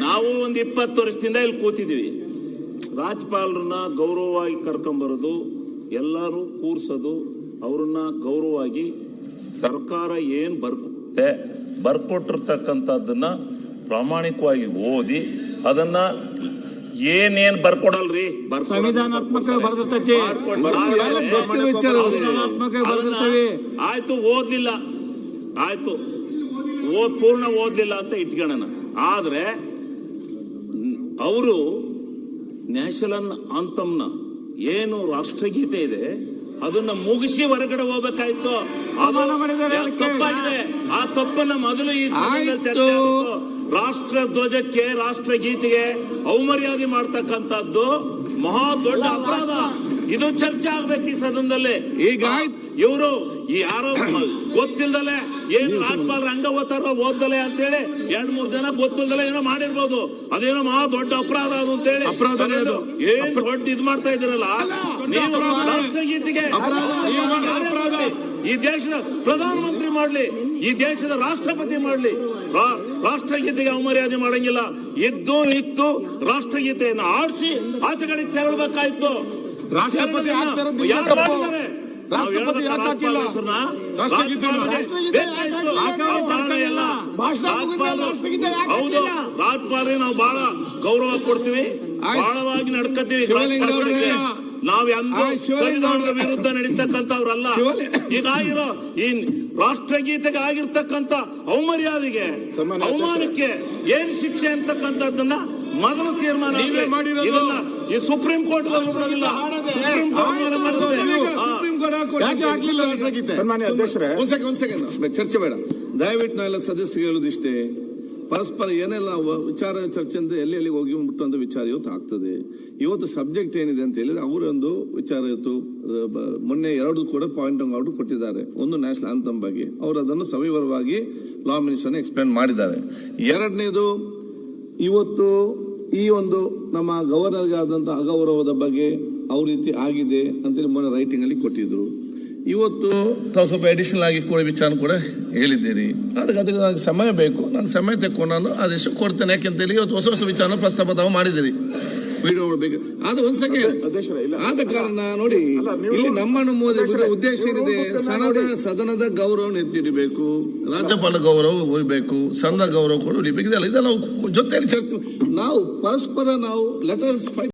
ನಾವು ಒಂದು 20 ವರ್ಷದಿಂದ ಇಲ್ಲಿ ಕೂತಿದ್ದೀವಿ. ರಾಜ್ಯಪಾಲರನ್ನ ಗೌರವವಾಗಿ ಕರ್ಕೊಂಬರೋದು, ಎಲ್ಲರೂ ಕೂರ್ಸೋದು, ಅವ್ರನ್ನ ಗೌರವವಾಗಿ ಸರ್ಕಾರ ಏನ್ ಬರ್ಕೊಟ್ಟಿರ್ತಕ್ಕಂಥದ್ದನ್ನ ಪ್ರಾಮಾಣಿಕವಾಗಿ ಓದಿ ಅದನ್ನ ಏನೇನ್ ಬರ್ಕೊಡಲ್ರಿ, ಆಯ್ತು ಓದ್ಲಿಲ್ಲ, ಆಯ್ತು ಪೂರ್ಣ ಓದ್ಲಿಲ್ಲ ಅಂತ ಇಟ್ಕೊಳ್ಳೋಣ. ಆದ್ರೆ ಅವರು ನ್ಯಾಷನಲ್ ಆಂಥಮ್ನ ಏನು ರಾಷ್ಟ್ರಗೀತೆ ಇದೆ ಅದನ್ನ ಮುಗಿಸಿ ಹೊರಗಡೆ ಹೋಗ್ಬೇಕಾಯ್ತು. ಅದು ತಪ್ಪಾಗಿದೆ. ಆ ತಪ್ಪನ್ನ ಮೊದಲು ಈ ಚರ್ಚೆ ರಾಷ್ಟ್ರ ಧ್ವಜಕ್ಕೆ, ರಾಷ್ಟ್ರಗೀತೆಗೆ ಅವಮರ್ಯಾದೆ ಮಾಡ್ತಕ್ಕಂಥದ್ದು ಮಹಾ ದೊಡ್ಡ ಅಪರಾಧ. ಇದು ಚರ್ಚೆ ಆಗ್ಬೇಕು ಈ ಸದನದಲ್ಲಿ. ಈಗ ಇವರು ಯಾರೋ ಗೊತ್ತಿಲ್ದಲೆ ಏನ್ ರಾಜ್ಯಪಾಲರ ಹಂಗ ಓದ್ದಲೆ ಅಂತೇಳಿ 2-3 ಜನ ಗೊತ್ತಿಲ್ದಲೆ ಏನೋ ಮಾಡಿರ್ಬೋದು. ಅದೇನೋ ಮಹಾ ದೊಡ್ಡ ಅಪರಾಧ ಅದು ಅಂತೇಳಿ ಏನ್ ದೊಡ್ಡ ಇದ್ ಮಾಡ್ತಾ ಇದ್ದೀರಲ್ಲ ನೀವು. ರಾಷ್ಟ್ರಗೀತೆಗೆ ಈ ದೇಶದ ಪ್ರಧಾನಮಂತ್ರಿ ಮಾಡ್ಲಿ, ಈ ದೇಶದ ರಾಷ್ಟ್ರಪತಿ ಮಾಡ್ಲಿ, ರಾಷ್ಟ್ರಗೀತೆಗೆ ಅವಮರ್ಯಾದೆ ಮಾಡಂಗಿಲ್ಲ. ಎದ್ದು ನಿಂತು ರಾಷ್ಟ್ರಗೀತೆಯನ್ನು ಆಡಿಸಿ ಆಚೆಗಳಿಗೆ ತೆರಳಬೇಕಾಯ್ತು. ರಾಷ್ಟ್ರಪತಿ ಹೌದು, ರಾಜ್ಯಪಾಲರಿಗೆ ನಾವು ಬಹಳ ಗೌರವ ಕೊಡ್ತೀವಿ, ಬಹಳವಾಗಿ ನಡ್ಕತೀವಿ. ನಾವ್ ಸಂವಿಧಾನದ ವಿರುದ್ಧ ನಡೀತಕ್ಕಂಥವ್ರಲ್ಲ. ಇದಾಗಿರೋ ಈ ರಾಷ್ಟ್ರಗೀತೆಗೆ ಆಗಿರ್ತಕ್ಕಂಥ ಅವಮರ್ಯಾದೆಗೆ, ಅವಮಾನಕ್ಕೆ ಏನ್ ಶಿಕ್ಷೆ ಅಂತಕ್ಕಂಥದ್ದನ್ನ ಮೊದಲು ತೀರ್ಮಾನ ಇದನ್ನ ಈ ಸುಪ್ರೀಂ ಕೋರ್ಟ್ ಬಿಡೋದಿಲ್ಲ. ಚರ್ಚೆ ಬೇಡ ದಯವಿಟ್ಟು ನಾವೆಲ್ಲ ಸದಸ್ಯರು ಹೇಳುದಿಷ್ಟೇ, ಪರಸ್ಪರ ಏನೆಲ್ಲ ವಿಚಾರ ಚರ್ಚೆ ಅಂತ ಎಲ್ಲಿ ಹೋಗಿ ಮುಟ್ಟುವಂತ ವಿಚಾರ ಇವತ್ತು ಆಗ್ತದೆ. ಇವತ್ತು ಸಬ್ಜೆಕ್ಟ್ ಏನಿದೆ ಅಂತ ಹೇಳಿದ್ರೆ ಅವರೊಂದು ವಿಚಾರ ಇವತ್ತು ಮೊನ್ನೆ 2 ಕೂಡ ಪಾಯಿಂಟ್ ಔಟ್ ಕೊಟ್ಟಿದ್ದಾರೆ. ಒಂದು ನ್ಯಾಷನಲ್ ಆಂಥಮ್ ಬಗ್ಗೆ ಅವರು ಅದನ್ನು ಸವಿವರವಾಗಿ ಲಾ ಮಿನಿಸ್ಟರ್ ಎಕ್ಸ್ಪ್ಲೇನ್ ಮಾಡಿದ್ದಾರೆ. 2ನೇದು ಇವತ್ತು ಈ ಒಂದು ನಮ್ಮ ಗವರ್ನರ್ಗೆ ಆದಂತ ಅಗೌರವದ ಬಗ್ಗೆ ಅವ್ರ ರೀತಿ ಆಗಿದೆ ಅಂತೇಳಿ ಮೊನ್ನೆ ರೈಟಿಂಗ್ ಅಲ್ಲಿ ಕೊಟ್ಟಿದ್ರು. ಇವತ್ತು ತಾವು ಸ್ವಲ್ಪ ಅಡಿಷನಲ್ ಆಗಿ ಕೂಡ ವಿಚಾರ ಕೂಡ ಹೇಳಿದ್ದೀರಿ. ಅದಕ್ಕೆ ಸಮಯ ಬೇಕು, ನಾನು ಸಮಯ ತೆಕ್ಕೊಂಡು ನಾನು ಆದೇಶ ಕೊಡ್ತೇನೆ. ಯಾಕೆಂತೇಳಿ ಇವತ್ತು ಹೊಸ ವಿಚಾರ ಪ್ರಸ್ತಾಪ ತಾವು ಮಾಡಿದಿರಿ. ವಿಡಿಯೋ ಬೇಕು ಅದು ಒಂದ್ ಸೆಕೆಂಡ್. ಆದ ಕಾರಣ ನೋಡಿ, ಇಲ್ಲಿ ನಮ್ಮನ್ನು ಉದ್ದೇಶ ಏನಿದೆ, ಸದನದ ಗೌರವ ಎತ್ತಿಡಬೇಕು, ರಾಜ್ಯಪಾಲ ಗೌರವ ಉಳಿಬೇಕು, ಸದನದ ಗೌರವ ಕೂಡ ಉಳಿಬೇಕು. ಇದೆಲ್ಲ ನಾವು ಜೊತೆಯಲ್ಲಿ ಚರ್ಚೆ, ನಾವು ಪರಸ್ಪರ ನಾವು ಲೆಟರ್ಸ್ ಫೈಟ್